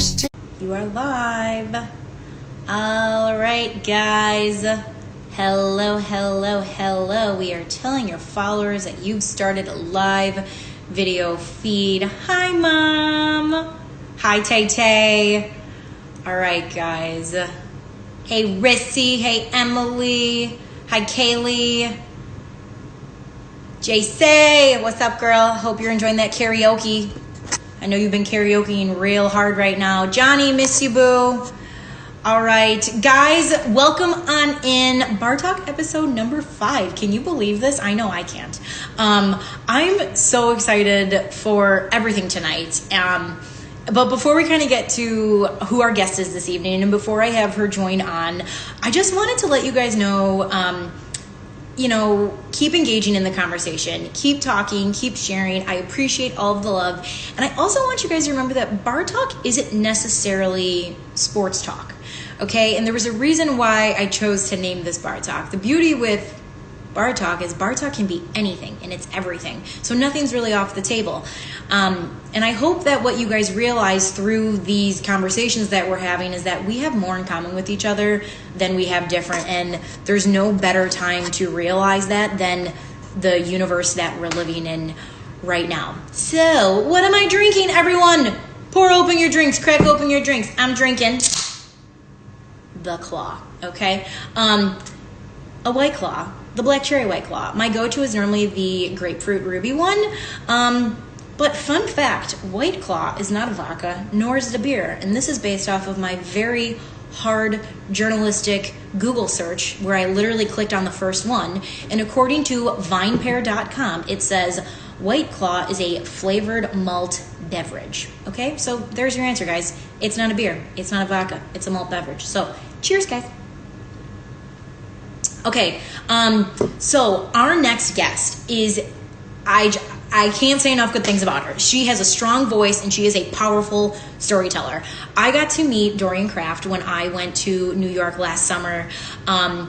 You are live. All right, guys. Hello, hello, hello. We are telling your followers that you've started a live video feed. Hi, Mom. Hi, Tay Tay. All right, guys. Hey, Rissy. Hey, Emily. Hi, Kaylee. JC, what's up, girl? Hope you're enjoying that karaoke. I know you've been karaokeing real hard right now. Johnny, miss you, boo. All right, guys, welcome on in. Bar Talk episode number 5. Can you believe this? I know I can't. I'm so excited for everything tonight. But before we kind of get to who our guest is this evening, and before I have her join on, I just wanted to let you guys know, keep engaging in the conversation, keep talking, keep sharing. I appreciate all of the love. And I also want you guys to remember that Bar Talk isn't necessarily sports talk, okay? And there was a reason why I chose to name this Bar Talk. The beauty with Bar Talk is Bar Talk can be anything and it's everything. So nothing's really off the table. And I hope that what you guys realize through these conversations that we're having is that we have more in common with each other than we have different. And there's no better time to realize that than the universe that we're living in right now. So what am I drinking, everyone? Pour open your drinks, crack open your drinks. I'm drinking the Claw, okay? A White Claw. The Black Cherry White Claw. My go-to is normally the Grapefruit Ruby one. But fun fact, White Claw is not a vodka, nor is it a beer. And this is based off of my very hard journalistic Google search where I literally clicked on the first one. And according to vinepair.com, it says White Claw is a flavored malt beverage. Okay, so there's your answer, guys. It's not a beer. It's not a vodka. It's a malt beverage. So cheers, guys. Okay, so our next guest is, I can't say enough good things about her. She has a strong voice and she is a powerful storyteller. I got to meet Dorian Craft when I went to New York last summer at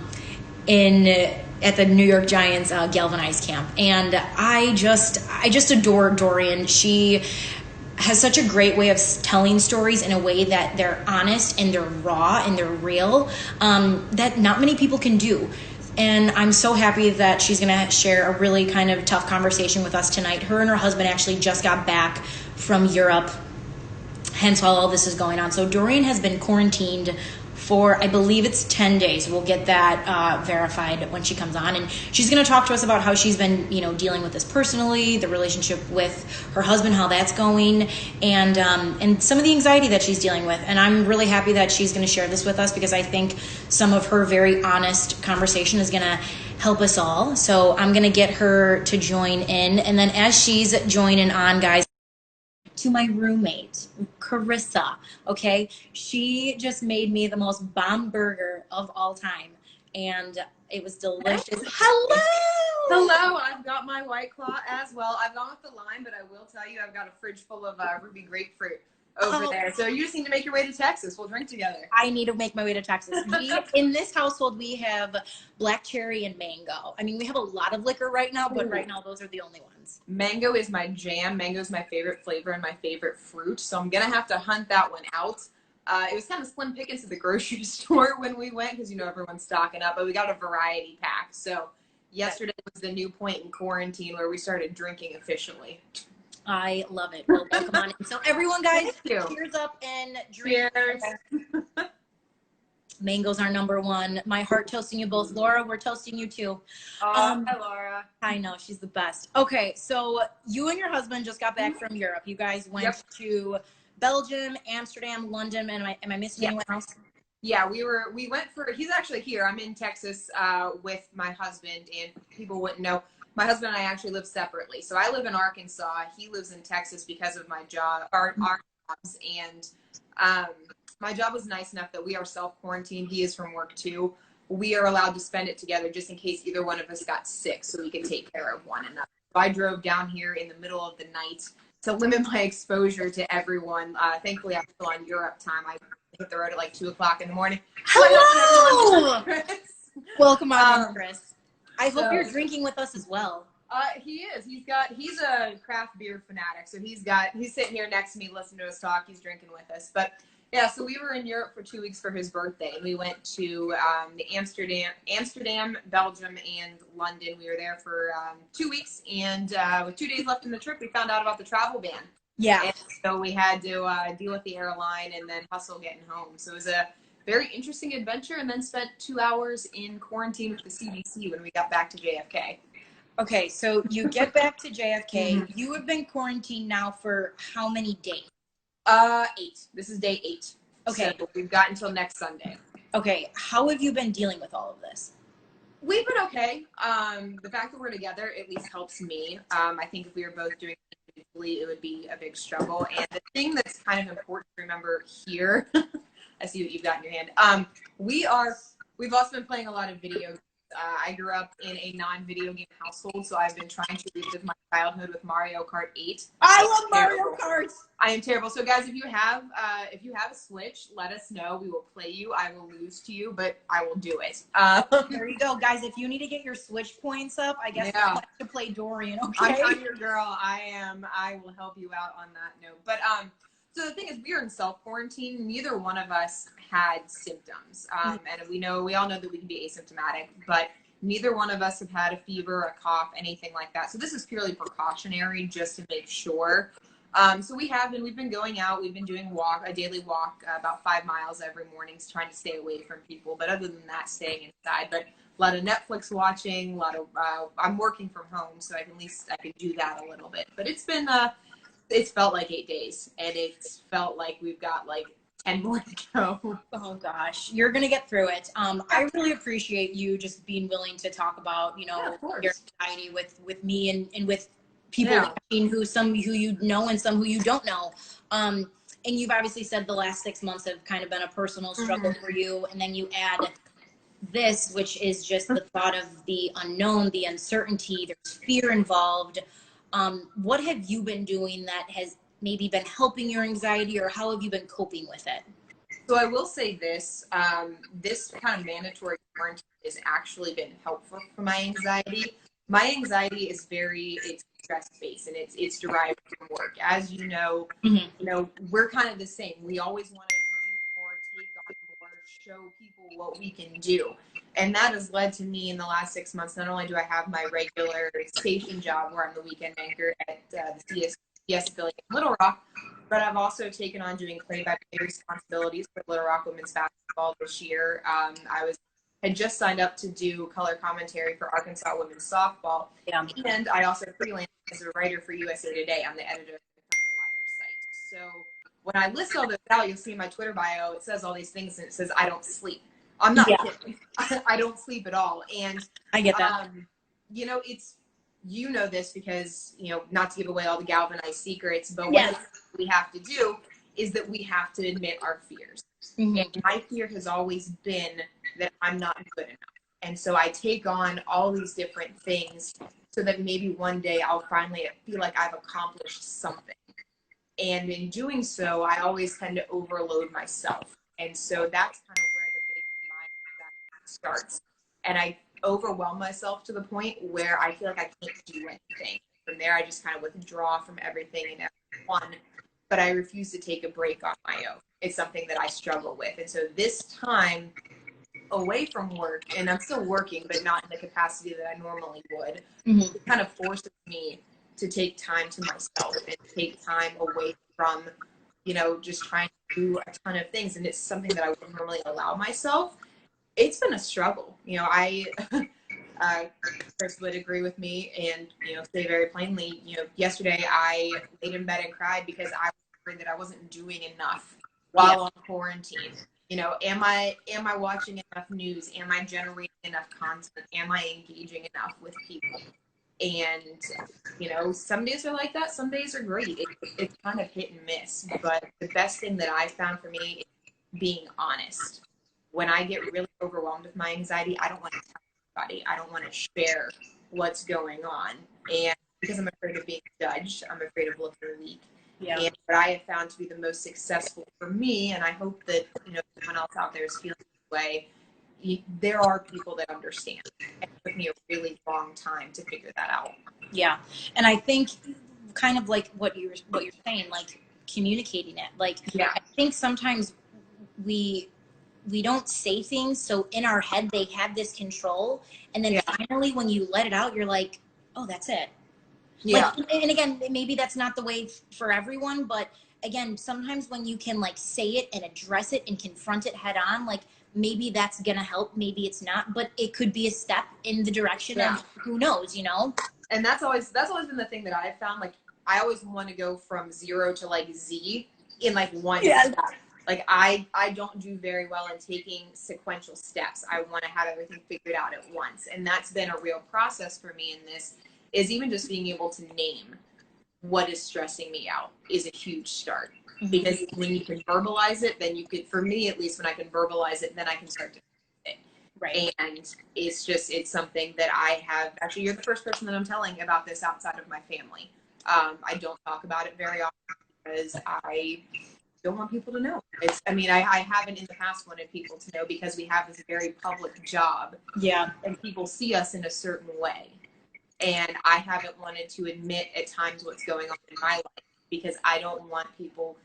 the New York Giants Galvanized camp. And I just adore Dorian. She has such a great way of telling stories in a way that they're honest and they're raw and they're real, that not many people can do. And I'm so happy that she's going to share a really kind of tough conversation with us tonight. Her and her husband actually just got back from Europe, hence while all this is going on. So Dorian has been quarantined for, I believe it's 10 days. We'll get that verified when she comes on. And she's going to talk to us about how she's been, dealing with this personally, the relationship with her husband, how that's going, and some of the anxiety that she's dealing with. And I'm really happy that she's going to share this with us because I think some of her very honest conversation is going to help us all. So I'm going to get her to join in. And then as she's joining on, guys, to my roommate, Carissa, okay? She just made me the most bomb burger of all time, and it was delicious. Hello! Hello, I've got my White Claw as well. I've gone with the lime, but I will tell you I've got a fridge full of ruby grapefruit over there. So you just need to make your way to Texas. We'll drink together. I need to make my way to Texas. In this household, we have black cherry and mango. I mean, we have a lot of liquor right now, but right now those are the only ones. Mango is my jam. Mango is my favorite flavor and my favorite fruit. So I'm going to have to hunt that one out. It was kind of slim pickings at the grocery store when we went because, everyone's stocking up. But we got a variety pack. So yesterday was the new point in quarantine where we started drinking officially. I love it. Well, welcome on in. So everyone, guys, cheers up and drink. Cheers. Mango's our number one. My heart toasting you both. Laura, we're toasting you too. Hi, Laura. I know, she's the best. Okay, so you and your husband just got back from Europe. You guys went to Belgium, Amsterdam, London, and am I missing anyone else? Yeah, we went for, he's actually here. I'm in Texas with my husband, and people wouldn't know. My husband and I actually live separately. So I live in Arkansas. He lives in Texas because of my job, our jobs. And my job was nice enough that we are self-quarantined. He is from work too. We are allowed to spend it together just in case either one of us got sick so we could take care of one another. So I drove down here in the middle of the night to limit my exposure to everyone. Thankfully, I'm still on Europe time. I hit the road at like 2 o'clock in the morning. Hello! Welcome on in, Chris. I hope you're drinking with us as well. He is. He's a craft beer fanatic. So he's sitting here next to me, listening to us talk. He's drinking with us. But yeah, so we were in Europe for 2 weeks for his birthday, and we went to the Amsterdam, Belgium, and London. We were there for 2 weeks, and with 2 days left in the trip, we found out about the travel ban. Yeah. And so we had to deal with the airline and then hustle getting home. So it was a very interesting adventure, and then spent 2 hours in quarantine with the CDC when we got back to JFK. Okay, so you get back to JFK. Mm-hmm. You have been quarantined now for how many days? 8. This is day 8. Okay. So we've got until next Sunday. Okay, how have you been dealing with all of this? We've been okay. The fact that we're together at least helps me. I think if we were both doing it individually, it would be a big struggle. And the thing that's kind of important to remember here, I see what you've got in your hand. We've also been playing a lot of video games. I grew up in a non-video game household, so I've been trying to relive my childhood with Mario Kart 8. I love Mario Kart. I am terrible. So guys, if you have a Switch, let us know. We will play you. I will lose to you, but I will do it. There you go, guys. If you need to get your Switch points up, I guess yeah. you have to play Dorian. Okay, I'm your girl. I will help you out on that note. But so the thing is, we are in self-quarantine. Neither one of us had symptoms. And we all know that we can be asymptomatic, but neither one of us have had a fever, a cough, anything like that. So this is purely precautionary, just to make sure. So we've been going out. We've been doing a daily walk, about 5 miles every morning, trying to stay away from people. But other than that, staying inside. But a lot of Netflix watching, I'm working from home, so I can do that a little bit. But it's felt like 8 days, and it's felt like we've got like 10 more to go. Oh gosh, you're gonna get through it. I really appreciate you just being willing to talk about, your anxiety with me and with people who you know and some who you don't know. And you've obviously said the last 6 months have kind of been a personal struggle for you, and then you add this, which is just the thought of the unknown, the uncertainty. There's fear involved. What have you been doing that has maybe been helping your anxiety, or how have you been coping with it? So I will say this, this kind of mandatory quarantine has actually been helpful for my anxiety. My anxiety is it's stress-based, and it's derived from work. As you know, we're kind of the same. We always want to do more, take on more, show people what we can do. And that has led to me in the last 6 months, not only do I have my regular station job where I'm the weekend anchor at the CS affiliate in Little Rock, but I've also taken on doing play-by-play responsibilities for Little Rock women's basketball this year. Had just signed up to do color commentary for Arkansas women's softball, and I also freelance as a writer for USA Today. I'm the editor of the Thunder Wire site. So when I list all this out, you'll see in my Twitter bio, it says all these things, and it says I don't sleep. I'm not kidding. I don't sleep at all. And I get that. It's, this because, not to give away all the galvanized secrets, but what we have to do is that we have to admit our fears. Mm-hmm. And my fear has always been that I'm not good enough. And so I take on all these different things so that maybe one day I'll finally feel like I've accomplished something. And in doing so, I always tend to overload myself. And so that's kind of where the base of my anxiety starts. And I overwhelm myself to the point where I feel like I can't do anything. From there, I just kind of withdraw from everything and everyone. But I refuse to take a break on my own. It's something that I struggle with. And so this time away from work, and I'm still working, but not in the capacity that I normally would, it kind of forces me to take time to myself and take time away from, just trying to do a ton of things. And it's something that I wouldn't normally allow myself. It's been a struggle. Chris would agree with me and, say very plainly, yesterday I laid in bed and cried because I was worried that I wasn't doing enough while on quarantine. Am I watching enough news? Am I generating enough content? Am I engaging enough with people? And, some days are like that. Some days are great. It's kind of hit and miss. But the best thing that I found for me is being honest. When I get really overwhelmed with my anxiety, I don't want to tell anybody. I don't want to share what's going on. And because I'm afraid of being judged, I'm afraid of looking weak. Yeah. And what I have found to be the most successful for me, and I hope that, someone else out there is feeling this way, there are people that understand. And the took me a really long time to figure that out. Yeah. And I think kind of like what you're saying, like communicating it. Like, Yeah. I think sometimes we don't say things, so in our head they have this control, and then finally when you let it out, you're like, oh, that's it. Yeah. Like, and again, maybe that's not the way for everyone, but again, sometimes when you can like say it and address it and confront it head on, like maybe that's gonna help, maybe it's not, but it could be a step in the direction of who knows, you know? And that's always been the thing that I've found. Like, I always want to go from 0 to like Z in like one step. Like, I don't do very well in taking sequential steps. I want to have everything figured out at once. And that's been a real process for me in this, is even just being able to name what is stressing me out is a huge start. Because when you can verbalize it, then you could, for me at least, when I can verbalize it, then I can start to fix it. Right. And it's something that I have, actually, you're the first person that I'm telling about this outside of my family. I don't talk about it very often because I don't want people to know. I haven't in the past wanted people to know because we have this very public job. Yeah. And people see us in a certain way. And I haven't wanted to admit at times what's going on in my life because I don't want people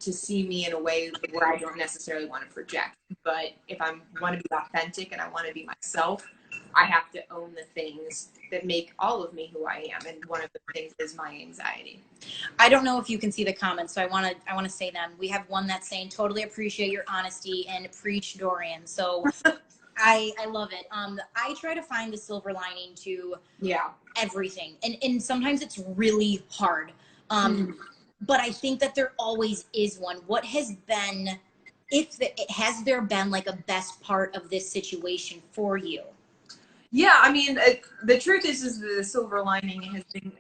to see me in a way where I don't necessarily want to project. But if I want to be authentic and I want to be myself, I have to own the things that make all of me who I am. And one of the things is my anxiety. I don't know if you can see the comments, so I want to say them. We have one that's saying, totally appreciate your honesty and preach Dorian. So I love it. I try to find the silver lining to everything. And sometimes it's really hard. But I think that there always is one. What has been, has there been like a best part of this situation for you? Yeah, I mean, the truth is the silver lining has been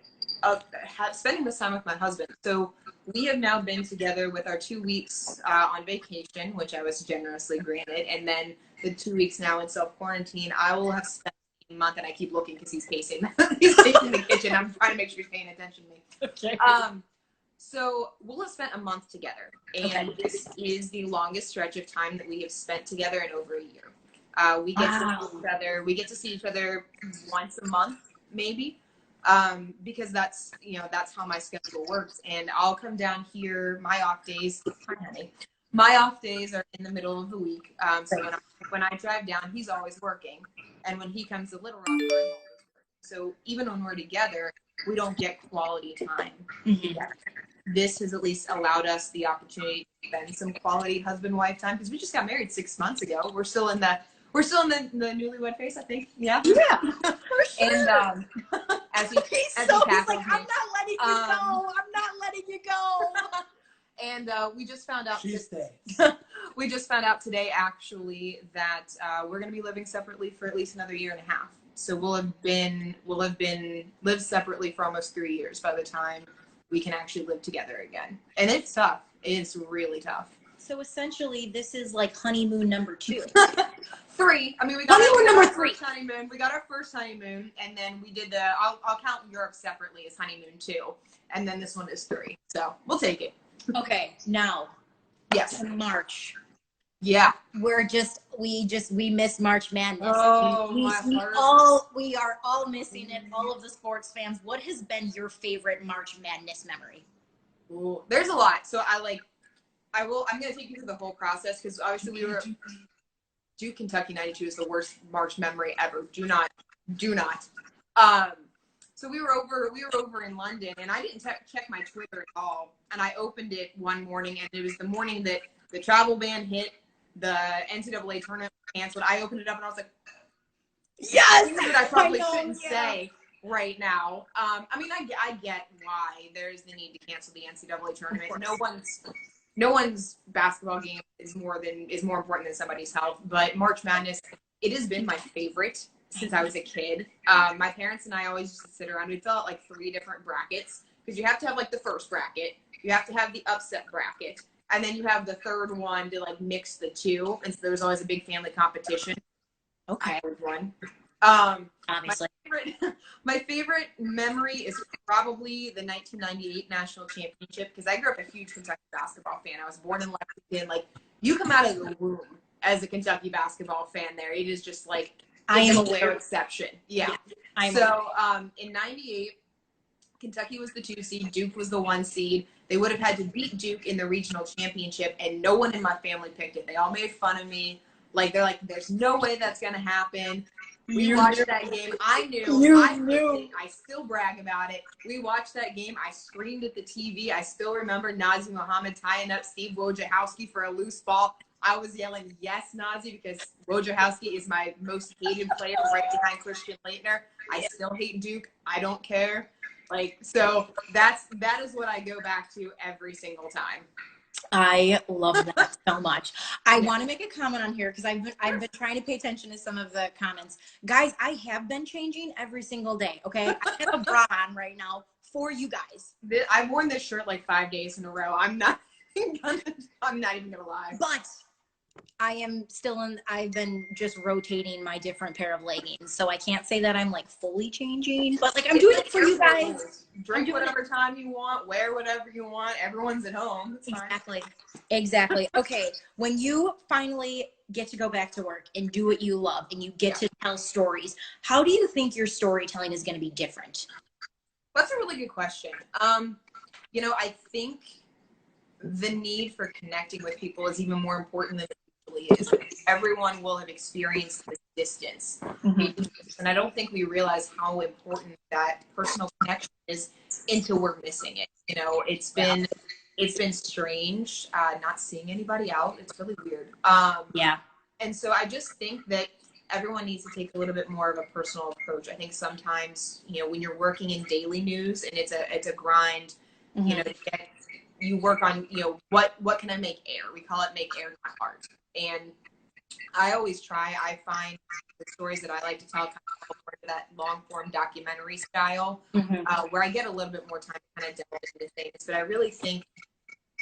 spending this time with my husband. So we have now been together with our 2 weeks on vacation, which I was generously granted, and then the 2 weeks now in self-quarantine. I will have spent a month, and I keep looking because he's pacing. He's pacing the kitchen. I'm trying to make sure he's paying attention to me. Okay. So we'll have spent a month together, and this is the longest stretch of time that we have spent together in over a year. We get to see each other. We get to see each other once a month, maybe, because that's how my schedule works. And I'll come down here. My off days, hi honey. My off days are in the middle of the week. So when I drive down, he's always working, and when he comes to Little Rock, I'm always working. So even when we're together, we don't get quality time together. This has at least allowed us the opportunity to spend some quality husband-wife time because we just got married 6 months ago. We're still in the newlywed phase, I think. Yeah. Yeah. For sure. And as he he's like, I'm not letting you go. I'm not letting you go. And we just found out. We just found out today, actually, that we're going to be living separately for at least another year and a half. So we'll have lived separately for almost 3 years by the time we can actually live together again. And it's tough. It's really tough. So essentially, this is like honeymoon number 2. 3. I mean, we got honeymoon number 3. Honeymoon. We got our first honeymoon, and then we did I'll count Europe separately as honeymoon 2, and then this one is 3. So we'll take it. Okay, now. Yes. March. Yeah. We miss March Madness. Oh, we are all missing it. All of the sports fans. What has been your favorite March Madness memory? Ooh, there's a lot. So I'm going to take you through the whole process because obviously Duke Kentucky 92 is the worst March memory ever. Do not. So we were over in London, and I didn't check my Twitter at all. And I opened it one morning, and it was the morning that the travel ban hit, the NCAA tournament canceled. I opened it up, and I was like, yes! Things that I probably shouldn't say right now. I mean, I get why there's the need to cancel the NCAA tournament. No one's basketball game is more important than somebody's health. But March Madness, it has been my favorite since I was a kid. My parents and I always used to sit around. We'd fill out like 3 different brackets because you have to have like the first bracket, you have to have the upset bracket, and then you have the third one to like mix the two. And so there was always a big family competition. Okay. I was one. Obviously. My favorite memory is probably the 1998 national championship because I grew up a huge Kentucky basketball fan. I was born in Lexington. Like, you come out of the womb as a Kentucky basketball fan there. It is just like I am the aware. exception. Yeah. In '98, Kentucky was the 2 seed. Duke was the 1 seed. They would have had to beat Duke in the regional championship, and no one in my family picked it. They all made fun of me. Like, they're like, there's no way that's going to happen. We watched that game. I knew. I still brag about it. We watched that game. I screamed at the TV. I still remember Nazi Muhammad tying up Steve Wojciechowski for a loose ball. I was yelling, yes, Nazi, because Wojciechowski is my most hated player right behind Christian Laettner. I still hate Duke. I don't care. Like, so that is what I go back to every single time. I love that so much. I want to make a comment on here because I've been trying to pay attention to some of the comments. Guys, I have been changing every single day, okay? I have a bra on right now for you guys. I've worn this shirt like 5 days in a row. I'm not even gonna lie. But I've been just rotating my different pair of leggings. So I can't say that I'm like fully changing, but like I'm doing it for you guys. Drink whatever time you want, wear whatever you want. Everyone's at home. It's fine. Exactly. Okay. When you finally get to go back to work and do what you love and you get to tell stories, how do you think your storytelling is going to be different? That's a really good question. I think the need for connecting with people is even more important than is. Everyone will have experienced this distance. Mm-hmm. And I don't think we realize how important that personal connection is until we're missing it. It's been strange not seeing anybody out. It's really weird. And so I just think that everyone needs to take a little bit more of a personal approach. I think sometimes, when you're working in daily news and it's a grind, mm-hmm. You work on, what can I make air? We call it make air, not art. And I always try. I find the stories that I like to tell kind of more to that long form documentary style, mm-hmm. Where I get a little bit more time to kind of delve into things. But I really think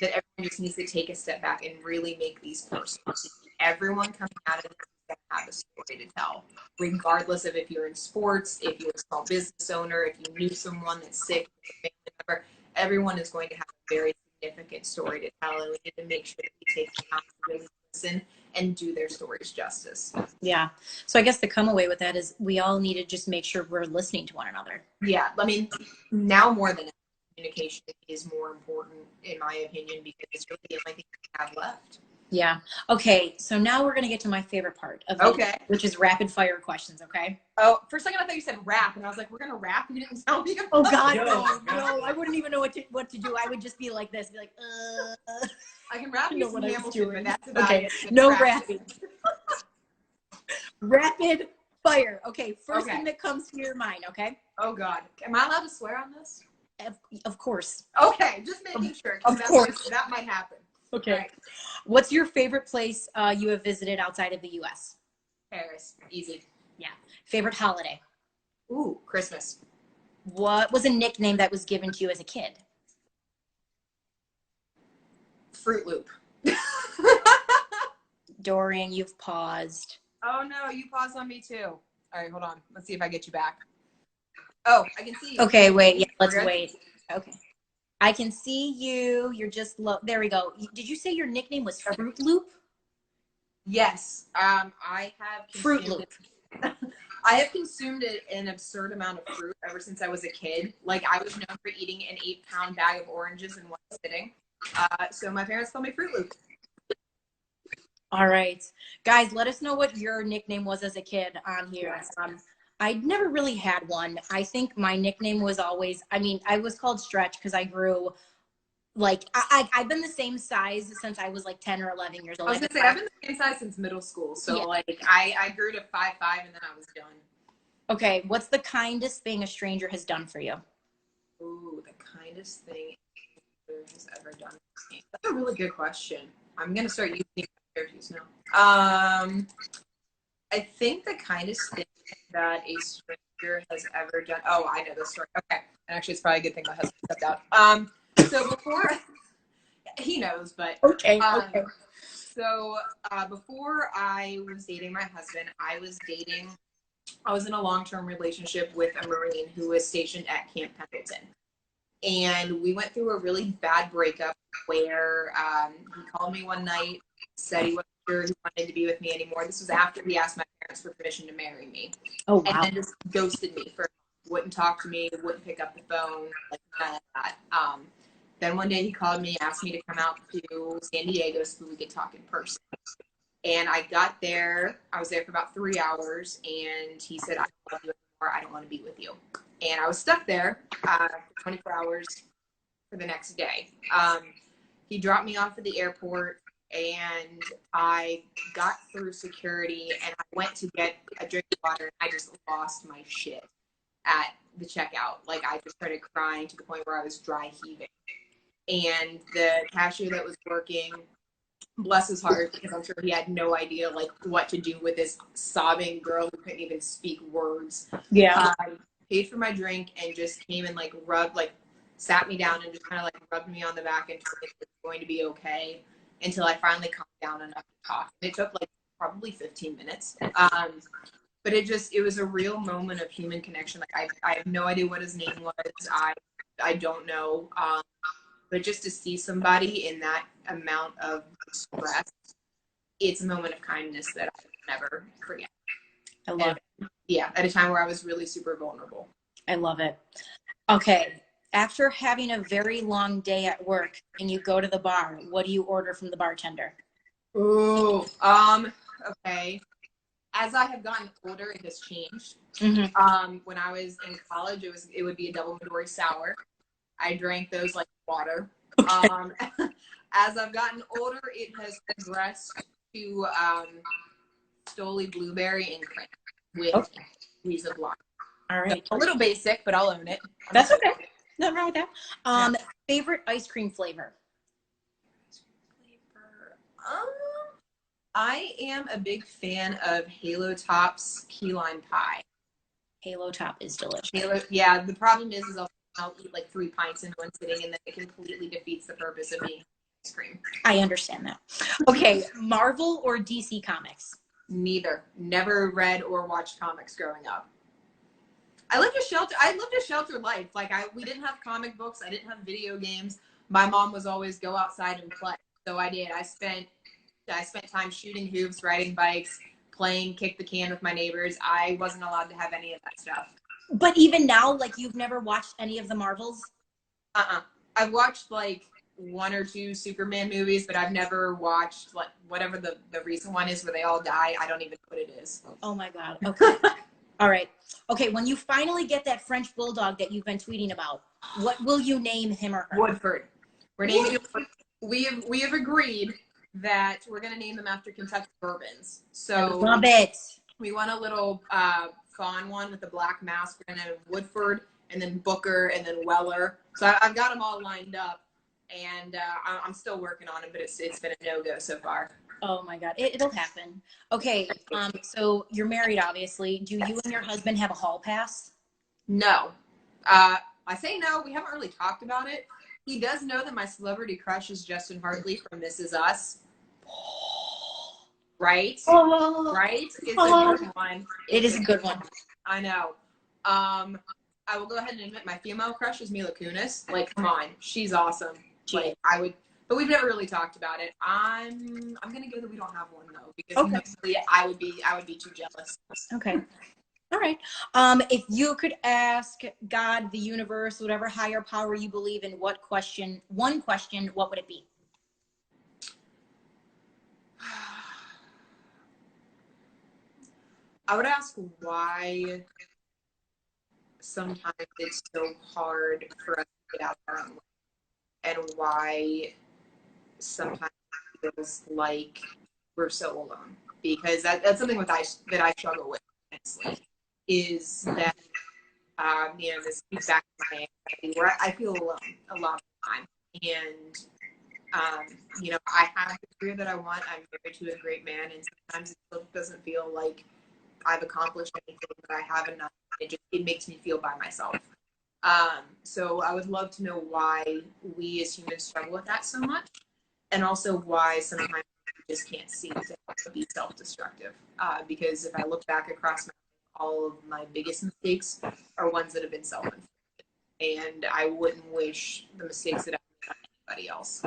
that everyone just needs to take a step back and really make these personal. Everyone coming out of this is going to have a story to tell, regardless of if you're in sports, if you're a small business owner, if you knew someone that's sick, a family member. Everyone is going to have a very significant story to tell, and we need to make sure that we take the time to really listen and do their stories justice. Yeah. So I guess the come away with that is we all need to just make sure we're listening to one another. Yeah. I mean, now more than ever, communication is more important, in my opinion, because it's really the only thing we have left. Yeah. Okay. So now we're going to get to my favorite part of it, which is rapid fire questions. Okay. Oh, for a second I thought you said rap, and I was like, we're going to rap? You didn't tell me. Oh God, no. I wouldn't even know what to do. I would just be like this, I can rap you some Hamilton, but that's about it. No rapping. Rapid fire. Okay. First thing that comes to your mind. Okay. Oh God. Am I allowed to swear on this? Of course. Okay. Just making sure. Of course. That might happen. Okay. Right. What's your favorite place you have visited outside of the U.S.? Paris. Easy. Yeah. Favorite holiday? Ooh, Christmas. What was a nickname that was given to you as a kid? Fruit Loop. Dorian, you've paused. Oh no, you paused on me too. All right, hold on. Let's see if I get you back. Oh, I can see you. Okay, wait. Yeah, let's wait. Okay. I can see you. You're just low. There we go. Did you say your nickname was Fruit Loop? Yes. I have Fruit Loop. I have consumed an absurd amount of fruit ever since I was a kid. Like, I was known for eating an 8-pound bag of oranges in one sitting. So my parents called me Fruit Loop. All right. Guys, let us know what your nickname was as a kid on here. Yes. I never really had one. I think my nickname was always, I was called Stretch because I grew, I've been the same size since I was 10 or 11 years old. I was going to say, I've been the same size since middle school. So, I grew to 5'5", and then I was done. Okay. What's the kindest thing a stranger has done for you? Ooh, the kindest thing a stranger has ever done for me. That's a really good question. I'm going to start using characters now. I think the kindest thing that a stranger has ever done. Oh, I know this story. Okay. And actually, it's probably a good thing my husband stepped out. So before, he knows, but. Okay. So before I was dating my husband, I was in a long-term relationship with a Marine who was stationed at Camp Pendleton. And we went through a really bad breakup where he called me one night, said he wasn't sure he wanted to be with me anymore. This was after he asked my parents for permission to marry me. Oh, wow. And then just ghosted me for wouldn't talk to me, wouldn't pick up the phone, like none of that. Then one day he called me, asked me to come out to San Diego so we could talk in person. And I got there. I was there for about 3 hours, and he said, "I don't love you anymore. I don't want to be with you." And I was stuck there for 24 hours for the next day. He dropped me off at the airport, and I got through security, and I went to get a drink of water, and I just lost my shit at the checkout. Like, I just started crying to the point where I was dry heaving. And the cashier that was working, bless his heart, because I'm sure he had no idea like what to do with this sobbing girl who couldn't even speak words. Yeah. Paid for my drink and just came and like sat me down and just kind of like rubbed me on the back and told me it was going to be okay until I finally calmed down enough to talk. It took like probably 15 minutes. But it was a real moment of human connection. Like I have no idea what his name was. I don't know. But just to see somebody in that amount of stress, it's a moment of kindness that I will never forget. I love it. Yeah, at a time where I was really super vulnerable. I love it. Okay. After having a very long day at work and you go to the bar, what do you order from the bartender? Ooh, okay. As I have gotten older, it has changed. Mm-hmm. When I was in college, it would be a double Midori sour. I drank those like water. Okay. As I've gotten older, it has progressed to Stoli blueberry and cream with Visa Block. All right. So, a little basic, but I'll own it. That's okay. Nothing wrong with that. Favorite ice cream flavor? I am a big fan of Halo Top's key lime pie. Halo Top is delicious. Yeah, the problem is I'll eat like 3 pints in one sitting, and then it completely defeats the purpose of being ice cream. I understand that. Okay, Marvel or DC Comics? Neither. Never read or watched comics growing up. I lived a sheltered life. Like we didn't have comic books. I didn't have video games. My mom was always go outside and play. So I did. I spent time shooting hoops, riding bikes, playing kick the can with my neighbors. I wasn't allowed to have any of that stuff. But even now, like, you've never watched any of the Marvels? I've watched like 1 or 2 Superman movies, but I've never watched like whatever the recent one is where they all die. I don't even know what it is. Oh my God. Okay. All right. Okay. When you finally get that French bulldog that you've been tweeting about, what will you name him or her? Woodford. We're naming it. We have agreed that we're going to name them after Kentucky bourbons. So I love it. We want a little fawn one with the black mask. We're going to have Woodford, and then Booker, and then Weller. So I've got them all lined up, and I'm still working on it, but it's been a no-go so far. Oh my God, it'll happen. Okay, so you're married, obviously. Do you and your husband have a hall pass? No. I say no. We haven't really talked about it. He does know that my celebrity crush is Justin Hartley from This Is Us. Right? Right? It's a good one. It is a good one. I know. I will go ahead and admit my female crush is Mila Kunis. Like, come on, she's awesome. Like, but we've never really talked about it. I'm gonna go that we don't have one though, because mostly I would be too jealous. Okay. All right. If you could ask God, the universe, whatever higher power you believe in, one question, what would it be? I would ask why sometimes it's so hard for us to get out of our own way, and why sometimes it feels like we're so alone. Because that's something that I struggle with immensely, is that this keeps back to my anxiety where I feel alone a lot of the time. And I have the career that I want. I'm married to a great man, and sometimes it still doesn't feel like I've accomplished anything, that I have enough. It makes me feel by myself. So I would love to know why we as humans struggle with that so much, and also why sometimes we just can't seem to be self-destructive. Because if I look back across all of my biggest mistakes are ones that have been self-inflicted, and I wouldn't wish the mistakes that I've done on anybody else.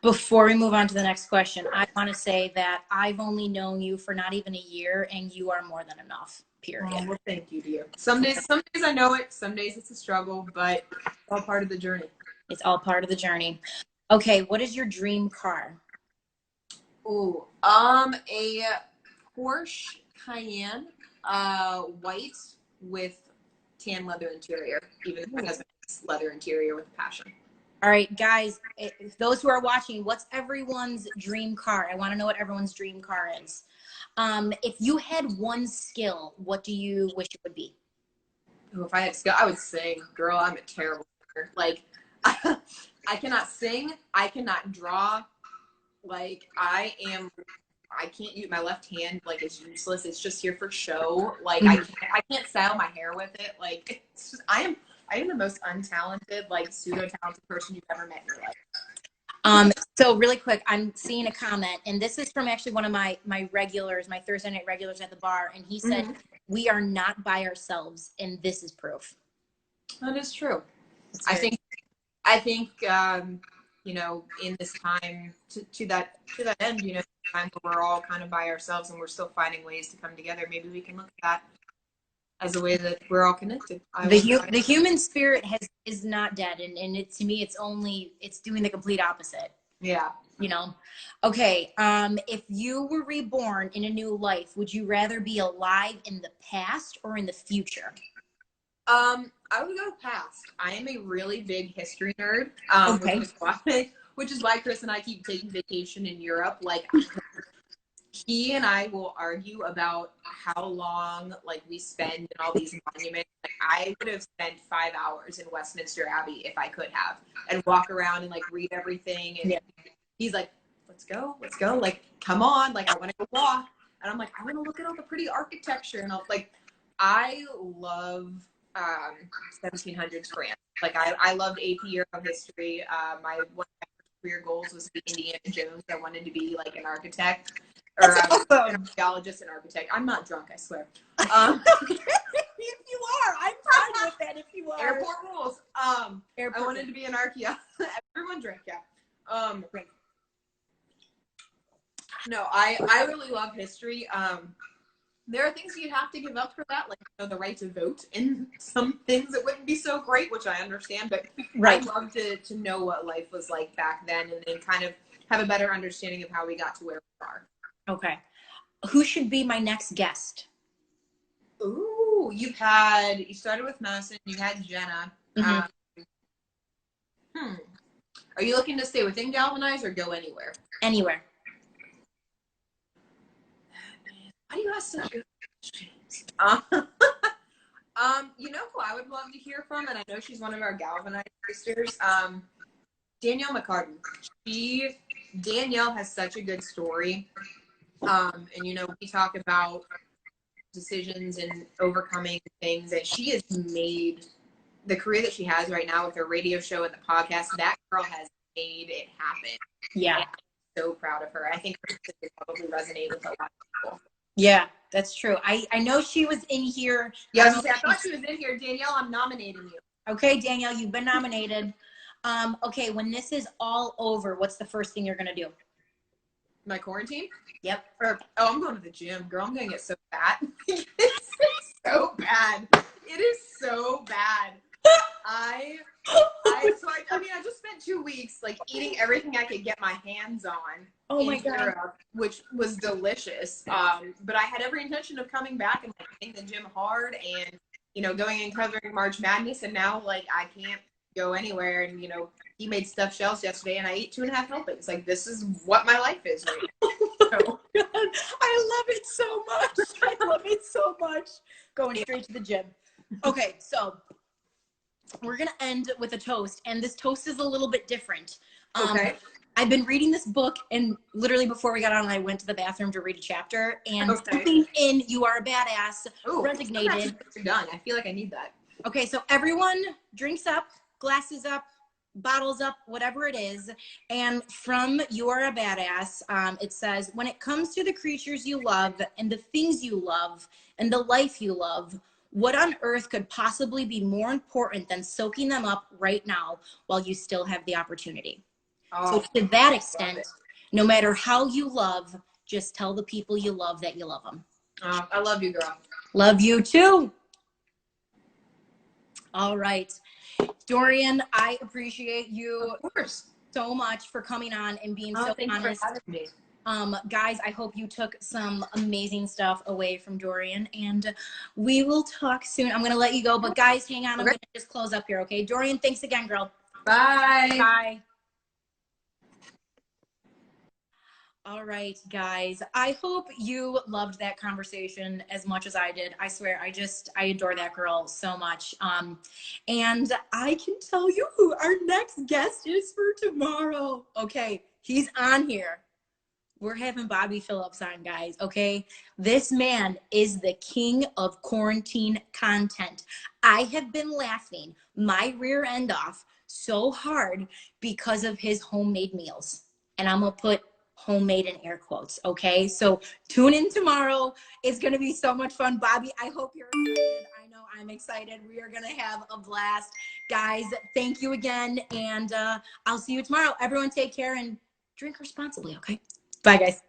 Before we move on to the next question, I want to say that I've only known you for not even a year, and you are more than enough, period. Oh, well, thank you, dear. Some days I know it. Some days it's a struggle, but it's all part of the journey. It's all part of the journey. Okay, what is your dream car? Oh, a Porsche Cayenne, white with tan leather interior, even if it has a leather interior with passion. All right, guys, those who are watching, what's everyone's dream car? I want to know what everyone's dream car is. If you had one skill, what do you wish it would be? Ooh, if I had skill, I would sing. Girl, I'm a terrible singer. Like, I cannot sing. I cannot draw. Like, I can't use my left hand. Like, it's useless. It's just here for show. Like, I can't style my hair with it. Like, it's just, I am the most untalented, like, pseudo-talented person you've ever met in your life. So really quick, I'm seeing a comment, and this is from actually one of my regulars, my Thursday night regulars at the bar, and he said, we are not by ourselves, and this is proof. That is true. I think, you know, in this time to that end, you know, time where we're all kind of by ourselves and we're still finding ways to come together, maybe we can look at that as a way that we're all connected. The human spirit is not dead, and it, to me, it's doing the complete opposite. Yeah. You know? Okay, if you were reborn in a new life, would you rather be alive in the past or in the future? I would go past. I am a really big history nerd, Okay. which is why Chris and I keep taking vacation in Europe. Like, he and I will argue about how long, like, we spend in all these monuments. Like, I would have spent 5 hours in Westminster Abbey if I could have, and walk around and, like, read everything. And he's like, let's go. Like, come on. Like, I want to go walk. And I'm like, I want to look at all the pretty architecture. And I love 1700s France. Like, I loved AP Euro history. One of my career goals was to be Indiana Jones. I wanted to be, like, an architect. Or an archaeologist and architect. I'm not drunk, I swear. If you are, I'm fine with that. If you are, airport rules. I wanted to be an archaeologist. Everyone drink, yeah. No, I really love history. There are things you'd have to give up for that, like, you know, the right to vote, and some things that wouldn't be so great, which I understand. But I'd love to know what life was like back then, and then kind of have a better understanding of how we got to where we are. Okay. Who should be my next guest? Ooh, you started with Madison, you had Jenna. Are you looking to stay within Galvanize or go anywhere? Anywhere. Why do you ask such good questions? You know who I would love to hear from, and I know she's one of our Galvanize sisters, Danielle McCartan. Danielle has such a good story. And, you know, we talk about decisions and overcoming things, and she has made the career that she has right now with her radio show and the podcast. That girl has made it happen. Yeah. And I'm so proud of her. I think her would probably resonate with a lot of people. Yeah, that's true. I know she was in here. Yeah, I thought she was in here. Danielle, I'm nominating you. Okay, Danielle, you've been nominated. Okay, when this is all over, what's the first thing you're going to do? My quarantine? Yep. I'm going to the gym, girl. I'm going to get so fat. It's so bad. It is so bad. I just spent 2 weeks, like, eating everything I could get my hands on. Oh my God. Europe, which was delicious. But I had every intention of coming back and, like, hitting the gym hard and, you know, going and covering March Madness. And now, like, I can't go anywhere. And, you know, he made stuffed shells yesterday and I ate 2.5 helpings. Like, this is what my life is right now. So. I love it so much. I love it so much. Going straight to the gym. Okay, so we're going to end with a toast, and this toast is a little bit different. Okay. I've been reading this book, and literally before we got on, I went to the bathroom to read a chapter, and something in You Are a Badass resonated. Done. I feel like I need that. Okay, so everyone drinks up, glasses up, bottles up, whatever it is. And from You Are a Badass, it says, when it comes to the creatures you love and the things you love and the life you love, what on earth could possibly be more important than soaking them up right now while you still have the opportunity? So Oh, to that extent, no matter how you love, just tell the people you love that you love them. I love you, girl. Love you too. All right. Dorian, I appreciate you Of course. so much for coming on and being so Thank you for honest. having me. Guys, I hope you took some amazing stuff away from Dorian, and we will talk soon. I'm going to let you go, but guys, hang on. I'm going to just close up here, okay? Dorian, thanks again, girl. Bye. Bye. All right, guys. I hope you loved that conversation as much as I did. I swear, I adore that girl so much. And I can tell you who our next guest is for tomorrow. Okay, he's on here. We're having Bobby Phillips on, guys, okay? This man is the king of quarantine content. I have been laughing my rear end off so hard because of his homemade meals. And I'm going to put homemade in air quotes, okay? So tune in tomorrow. It's going to be so much fun. Bobby, I hope you're excited. I know I'm excited. We are going to have a blast. Guys, thank you again, and I'll see you tomorrow. Everyone take care and drink responsibly, okay? Bye, guys.